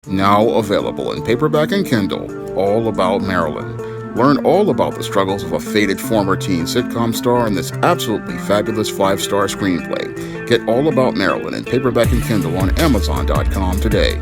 Now available in paperback and Kindle, All About Marilyn. Learn all about the struggles of a faded former teen sitcom star in this absolutely fabulous 5-star screenplay. Get All About Marilyn in paperback and Kindle on Amazon.com today.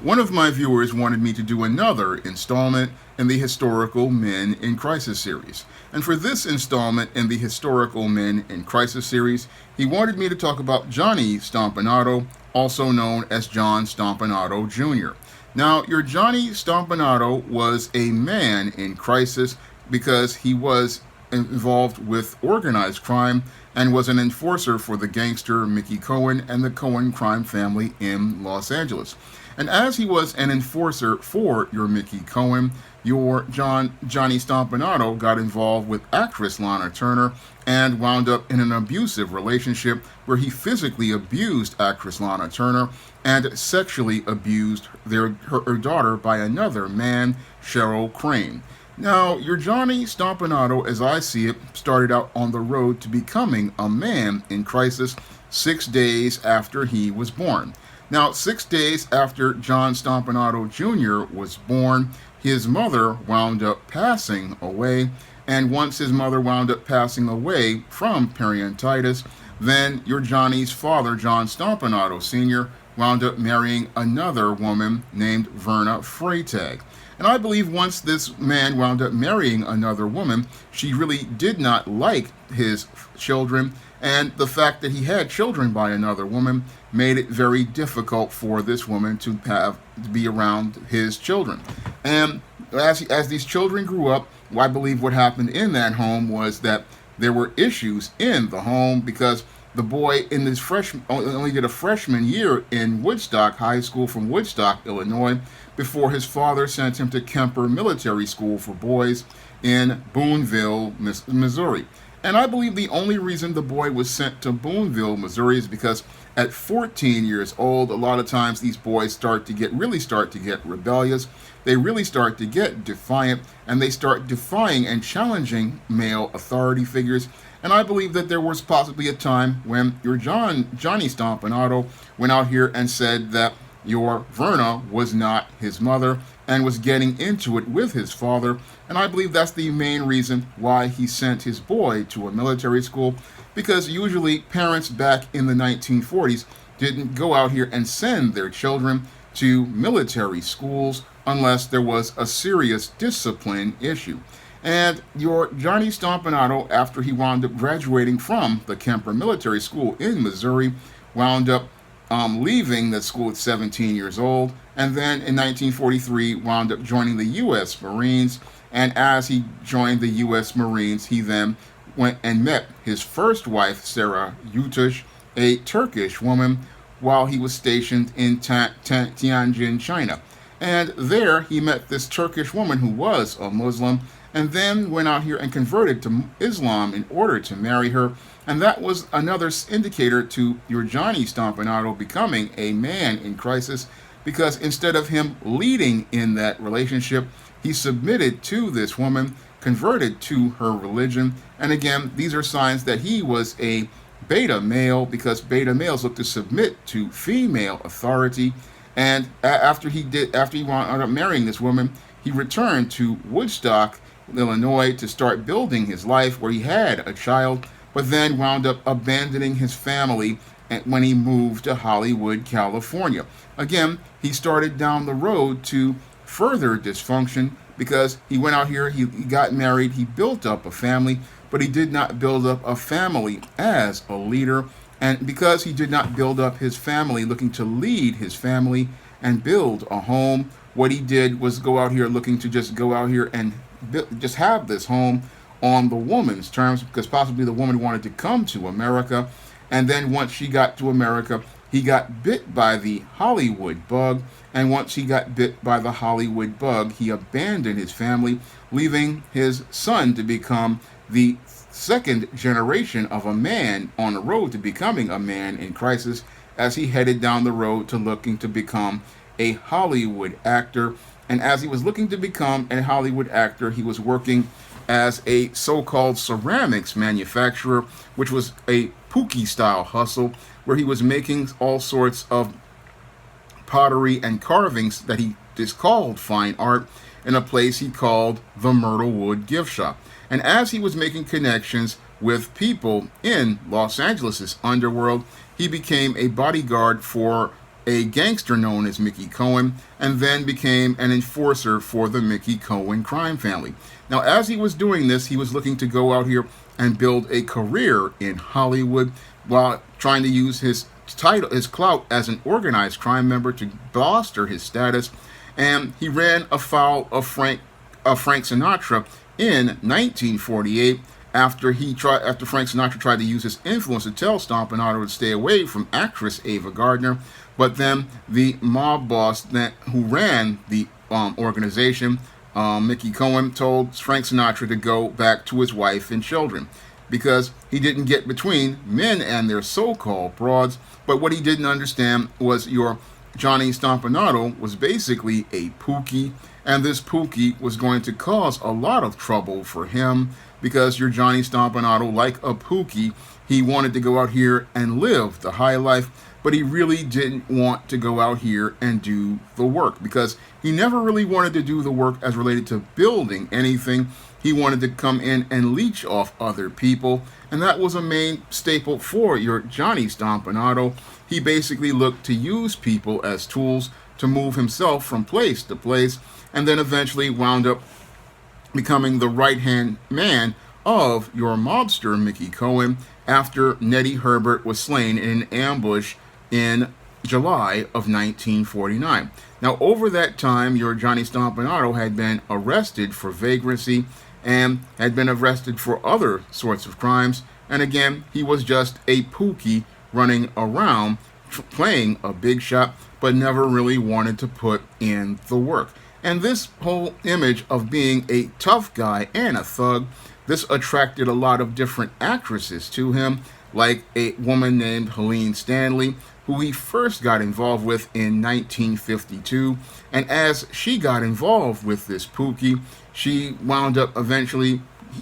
One of my viewers wanted me to do another installment in the Historical Men in Crisis series. And for this installment in the Historical Men in Crisis series, he wanted me to talk about Johnny Stompanato, also known as John Stompanato Jr. Now, your Johnny Stompanato was a man in crisis because he was involved with organized crime and was an enforcer for the gangster Mickey Cohen and the Cohen crime family in Los Angeles. And as he was an enforcer for your Mickey Cohen, your Johnny Stompanato got involved with actress Lana Turner and wound up in an abusive relationship where he physically abused actress Lana Turner and sexually abused her daughter by another man, Cheryl Crane. Now, your Johnny Stompanato, as I see it, started out on the road to becoming a man in crisis 6 days after he was born. Now, 6 days after John Stompanato Jr. was born, his mother wound up passing away, and once his mother wound up passing away from peritonitis, then your Johnny's father, John Stompanato Sr., wound up marrying another woman named Verna Freytag. And I believe once this man wound up marrying another woman, she really did not like his children, and the fact that he had children by another woman made it very difficult for this woman to be around his children. And as these children grew up, I believe what happened in that home was that there were issues in the home because the boy in this only did a freshman year in Woodstock High School from Woodstock, Illinois, before his father sent him to Kemper Military School for Boys in Boonville, Missouri. And I believe the only reason the boy was sent to Boonville, Missouri is because at 14 years old, a lot of times these boys really start to get rebellious. They really start to get defiant, and they start defying and challenging male authority figures. And I believe that there was possibly a time when your Johnny Stompanato went out here and said that your Verna was not his mother and was getting into it with his father. And I believe that's the main reason why he sent his boy to a military school, because usually parents back in the 1940s didn't go out here and send their children to military schools unless there was a serious discipline issue. And your Johnny Stompanato, after he wound up graduating from the Kemper Military School in Missouri, wound up leaving the school at 17 years old, and then in 1943 wound up joining the U.S. Marines. And as he joined the U.S. Marines, he then went and met his first wife, Sarah Yutush, a Turkish woman, while he was stationed in Tianjin, China. And there he met this Turkish woman who was a Muslim, and then went out here and converted to Islam in order to marry her. And that was another indicator to your Johnny Stompanato becoming a man in crisis, because instead of him leading in that relationship, he submitted to this woman, converted to her religion. And again, these are signs that he was a beta male, because beta males look to submit to female authority. And after he wound up marrying this woman, he returned to Woodstock, Illinois, to start building his life, where he had a child, but then wound up abandoning his family when he moved to Hollywood, California. Again, he started down the road to further dysfunction, because he went out here, he got married, he built up a family, but he did not build up a family as a leader. And because he did not build up his family looking to lead his family and build a home, what he did was go out here looking to just go out here and just have this home on the woman's terms, because possibly the woman wanted to come to America. And then once she got to America, he got bit by the Hollywood bug. And once he got bit by the Hollywood bug, he abandoned his family, leaving his son to become the second generation of a man on the road to becoming a man in crisis, as he headed down the road to looking to become a Hollywood actor. And as he was looking to become a Hollywood actor, he was working as a so-called ceramics manufacturer, which was a Pookie style hustle, where he was making all sorts of pottery and carvings that he just called fine art in a place he called the Myrtlewood Gift Shop. And as he was making connections with people in Los Angeles' underworld, he became a bodyguard for a gangster known as Mickey Cohen, and then became an enforcer for the Mickey Cohen crime family. Now, as he was doing this, he was looking to go out here and build a career in Hollywood while trying to use his title, his clout as an organized crime member to bolster his status. And he ran afoul of Frank Sinatra in 1948 after Frank Sinatra tried to use his influence to tell Stompanato to stay away from actress Ava Gardner. But then the mob boss who ran the organization, Mickey Cohen, told Frank Sinatra to go back to his wife and children because he didn't get between men and their so-called broads. But what he didn't understand was your Johnny Stompanato was basically a Pookie, and this Pookie was going to cause a lot of trouble for him because your Johnny Stompanato, like a Pookie, he wanted to go out here and live the high life, but he really didn't want to go out here and do the work because he never really wanted to do the work as related to building anything. He wanted to come in and leech off other people, and that was a main staple for your Johnny Stompanato. He basically looked to use people as tools to move himself from place to place, and then eventually wound up becoming the right-hand man of your mobster Mickey Cohen after Nettie Herbert was slain in an ambush in July of 1949. Now, over that time, your Johnny Stompanato had been arrested for vagrancy and had been arrested for other sorts of crimes. And again, he was just a Pookie running around playing a big shot, but never really wanted to put in the work. And this whole image of being a tough guy and a thug, this attracted a lot of different actresses to him, like a woman named Helene Stanley, who he first got involved with in 1952. And as she got involved with this Pookie, she wound up eventually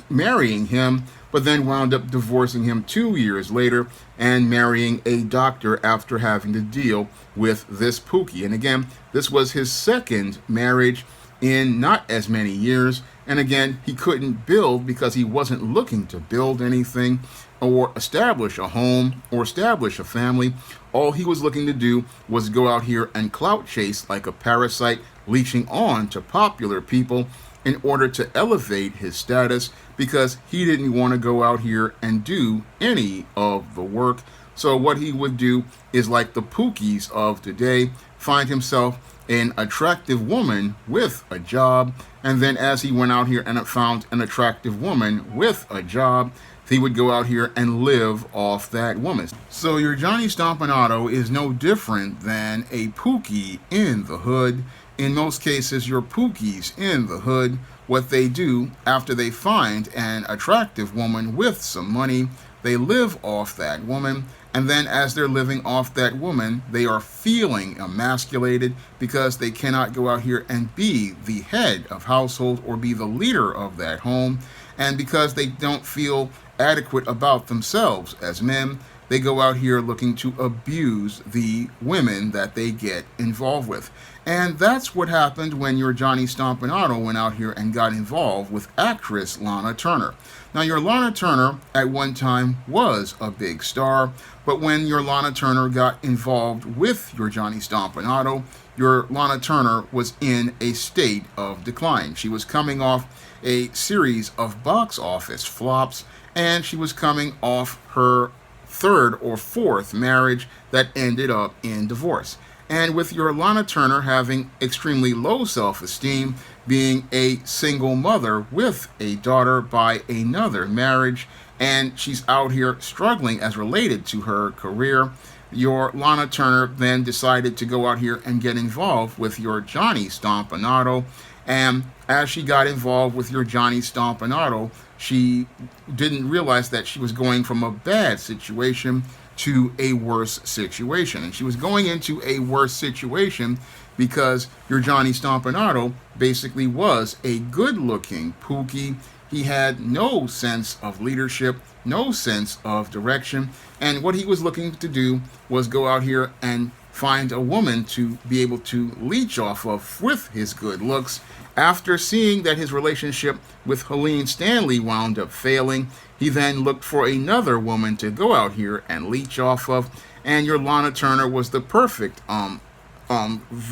marrying him, but then wound up divorcing him 2 years later and marrying a doctor after having to deal with this Pookie. And again, this was his second marriage in not as many years. And again, he couldn't build because he wasn't looking to build anything or establish a home or establish a family. All he was looking to do was go out here and clout chase like a parasite, leeching on to popular people in order to elevate his status, because he didn't want to go out here and do any of the work. So what he would do is, like the Pookies of today, find himself an attractive woman with a job, and then as he went out here and found an attractive woman with a job, he would go out here and live off that woman. So your Johnny Stompanato is no different than a Pookie in the hood. In most cases, your Pookies in the hood, what they do after they find an attractive woman with some money, they live off that woman. And then as they're living off that woman, they are feeling emasculated because they cannot go out here and be the head of household or be the leader of that home. And because they don't feel adequate about themselves as men, they go out here looking to abuse the women that they get involved with. And that's what happened when your Johnny Stompanato went out here and got involved with actress Lana Turner. Now, your Lana Turner at one time was a big star, but when your Lana Turner got involved with your Johnny Stompanato, your Lana Turner was in a state of decline. She was coming off a series of box office flops, and she was coming off her third or fourth marriage that ended up in divorce. And with your Lana Turner having extremely low self-esteem, being a single mother with a daughter by another marriage, and she's out here struggling as related to her career, your Lana Turner then decided to go out here and get involved with your Johnny Stompanato. And as she got involved with your Johnny Stompanato, she didn't realize that she was going from a bad situation to a worse situation. And she was going into a worse situation because your Johnny Stompanato basically was a good-looking Pookie. He had no sense of leadership, no sense of direction, and what he was looking to do was go out here and find a woman to be able to leech off of with his good looks. After seeing that his relationship with Helene Stanley wound up failing, he then looked for another woman to go out here and leech off of, and your Lana Turner was the perfect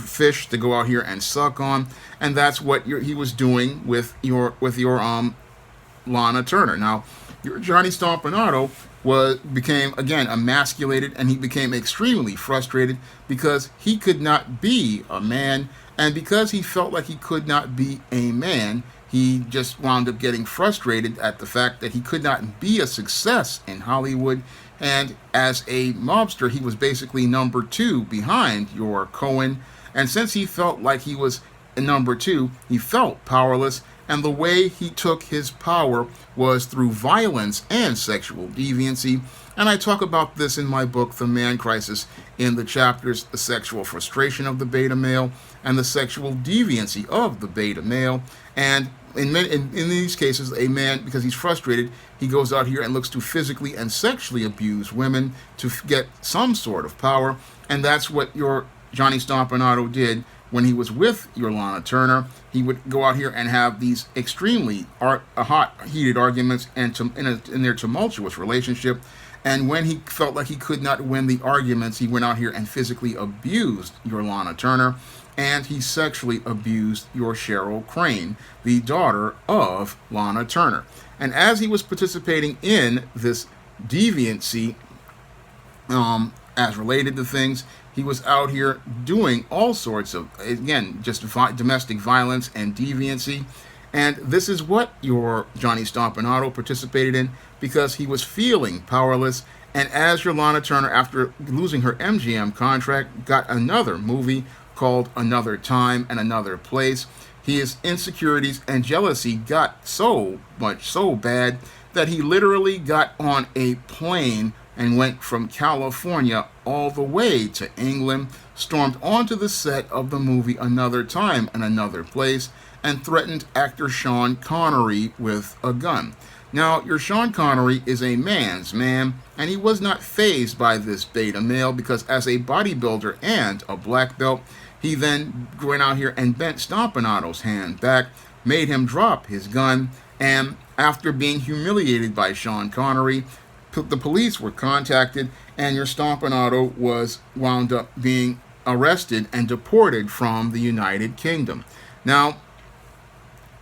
fish to go out here and suck on, and that's what he was doing with your Lana Turner. Now, your Johnny Stompanato became again emasculated, and he became extremely frustrated because he could not be a man, and because he felt like he could not be a man, he just wound up getting frustrated at the fact that he could not be a success in Hollywood. And as a mobster, he was basically number two behind your Cohen. And since he felt like he was number two, he felt powerless. And the way he took his power was through violence and sexual deviancy. And I talk about this in my book, The Man Crisis, in the chapters The Sexual Frustration of the Beta Male and the Sexual Deviancy of the Beta Male. And in these cases, a man, because he's frustrated, he goes out here and looks to physically and sexually abuse women to get some sort of power. And that's what your Johnny Stompanato did when he was with your Lana Turner. He would go out here and have these extremely hot, heated arguments in their tumultuous relationship. And when he felt like he could not win the arguments, he went out here and physically abused your Lana Turner. And he sexually abused your Cheryl Crane, the daughter of Lana Turner. And as he was participating in this deviancy, as related to things, he was out here doing all sorts of, again, just domestic violence and deviancy. And this is what your Johnny Stompanato participated in because he was feeling powerless. And as your Lana Turner, after losing her MGM contract, got another movie called Another Time and Another Place, his insecurities and jealousy got so bad that he literally got on a plane and went from California all the way to England, stormed onto the set of the movie Another Time and Another Place, and threatened actor Sean Connery with a gun. Now, your Sean Connery is a man's man, and he was not fazed by this beta male because as a bodybuilder and a black belt, he then went out here and bent Stompanato's hand back, made him drop his gun, and after being humiliated by Sean Connery, the police were contacted, and your Stompanato was wound up being arrested and deported from the United Kingdom. Now,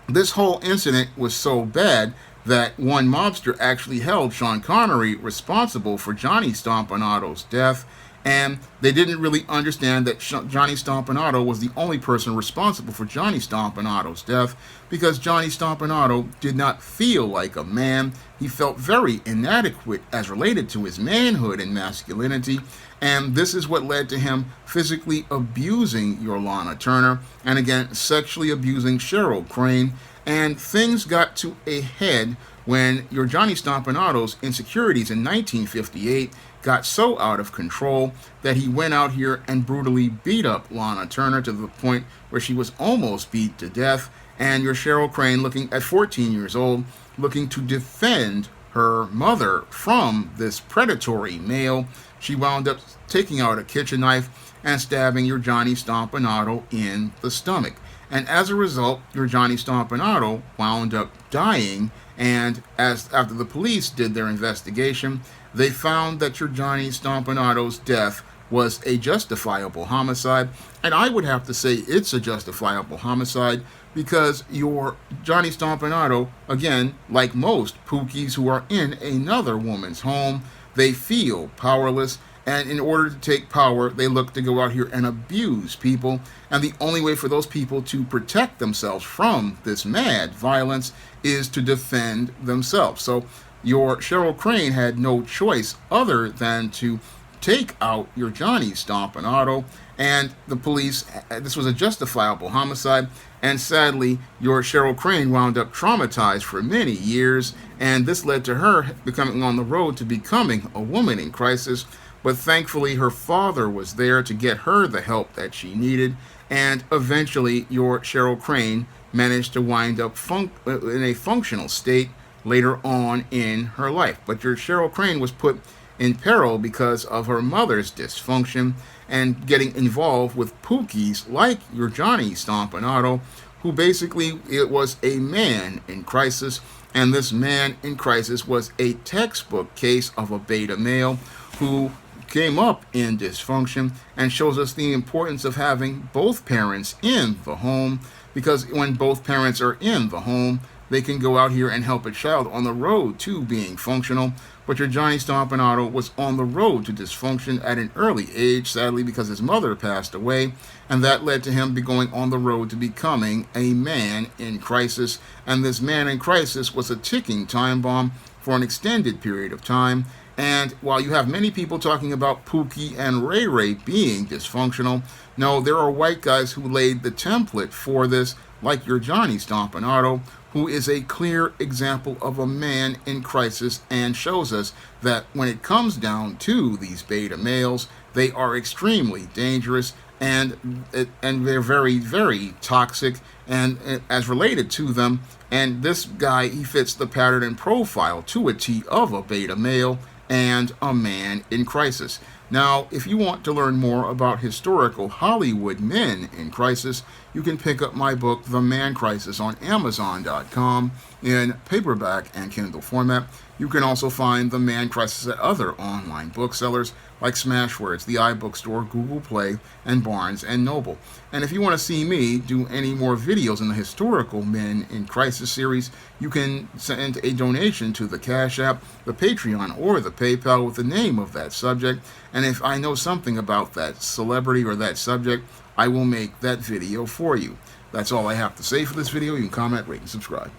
this whole incident was so bad that one mobster actually held Sean Connery responsible for Johnny Stompanato's death, and they didn't really understand that Johnny Stompanato was the only person responsible for Johnny Stompanato's death because Johnny Stompanato did not feel like a man. He felt very inadequate as related to his manhood and masculinity, and this is what led to him physically abusing your Lana Turner and again sexually abusing Cheryl Crane. And things got to a head when your Johnny Stompanato's insecurities in 1958 got so out of control that he went out here and brutally beat up Lana Turner to the point where she was almost beat to death. And your Cheryl Crane, looking at 14 years old, looking to defend her mother from this predatory male, she wound up taking out a kitchen knife and stabbing your Johnny Stompanato in the stomach. And as a result, your Johnny Stompanato wound up dying, and after the police did their investigation, they found that your Johnny Stompanato's death was a justifiable homicide, and I would have to say it's a justifiable homicide because your Johnny Stompanato, again, like most Pookies who are in another woman's home, they feel powerless, and in order to take power, they look to go out here and abuse people, and the only way for those people to protect themselves from this mad violence is to defend themselves. So your Cheryl Crane had no choice other than to take out your Johnny Stompanato, and the police, this was a justifiable homicide, and sadly, your Cheryl Crane wound up traumatized for many years, and this led to her becoming on the road to becoming a woman in crisis. But thankfully, her father was there to get her the help that she needed, and eventually, your Cheryl Crane managed to wind up in a functional state later on in her life. But your Cheryl Crane was put in peril because of her mother's dysfunction and getting involved with Pookies like your Johnny Stompanato, who basically it was a man in crisis, and this man in crisis was a textbook case of a beta male who came up in dysfunction, and shows us the importance of having both parents in the home, because when both parents are in the home, they can go out here and help a child on the road to being functional. But your Johnny Stompanato was on the road to dysfunction at an early age, sadly, because his mother passed away, and that led to him going on the road to becoming a man in crisis. And this man in crisis was a ticking time bomb for an extended period of time. And while you have many people talking about Pookie and Ray Ray being dysfunctional, no, there are white guys who laid the template for this, like your Johnny Stompanato, who is a clear example of a man in crisis and shows us that when it comes down to these beta males, they are extremely dangerous, and they're very, very toxic and as related to them. And this guy, he fits the pattern and profile to a T of a beta male and a man in crisis. Now, if you want to learn more about historical Hollywood men in crisis, you can pick up my book, The Man Crisis, on Amazon.com in paperback and Kindle format. You can also find The Man Crisis at other online booksellers like Smashwords, the iBookstore, Google Play, and Barnes & Noble. And if you want to see me do any more videos in the Historical Men in Crisis series, you can send a donation to the Cash App, the Patreon, or the PayPal with the name of that subject. And if I know something about that celebrity or that subject, I will make that video for you. That's all I have to say for this video. You can comment, rate, and subscribe.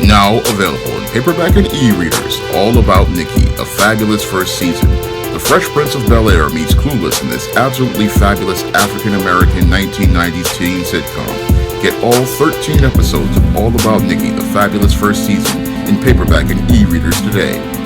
Now available in paperback and e-readers, All About Nikki, a fabulous first season. The Fresh Prince of Bel-Air meets Clueless in this absolutely fabulous African-American 1990s teen sitcom. Get all 13 episodes of All About Nikki, the fabulous first season, in paperback and e-readers today.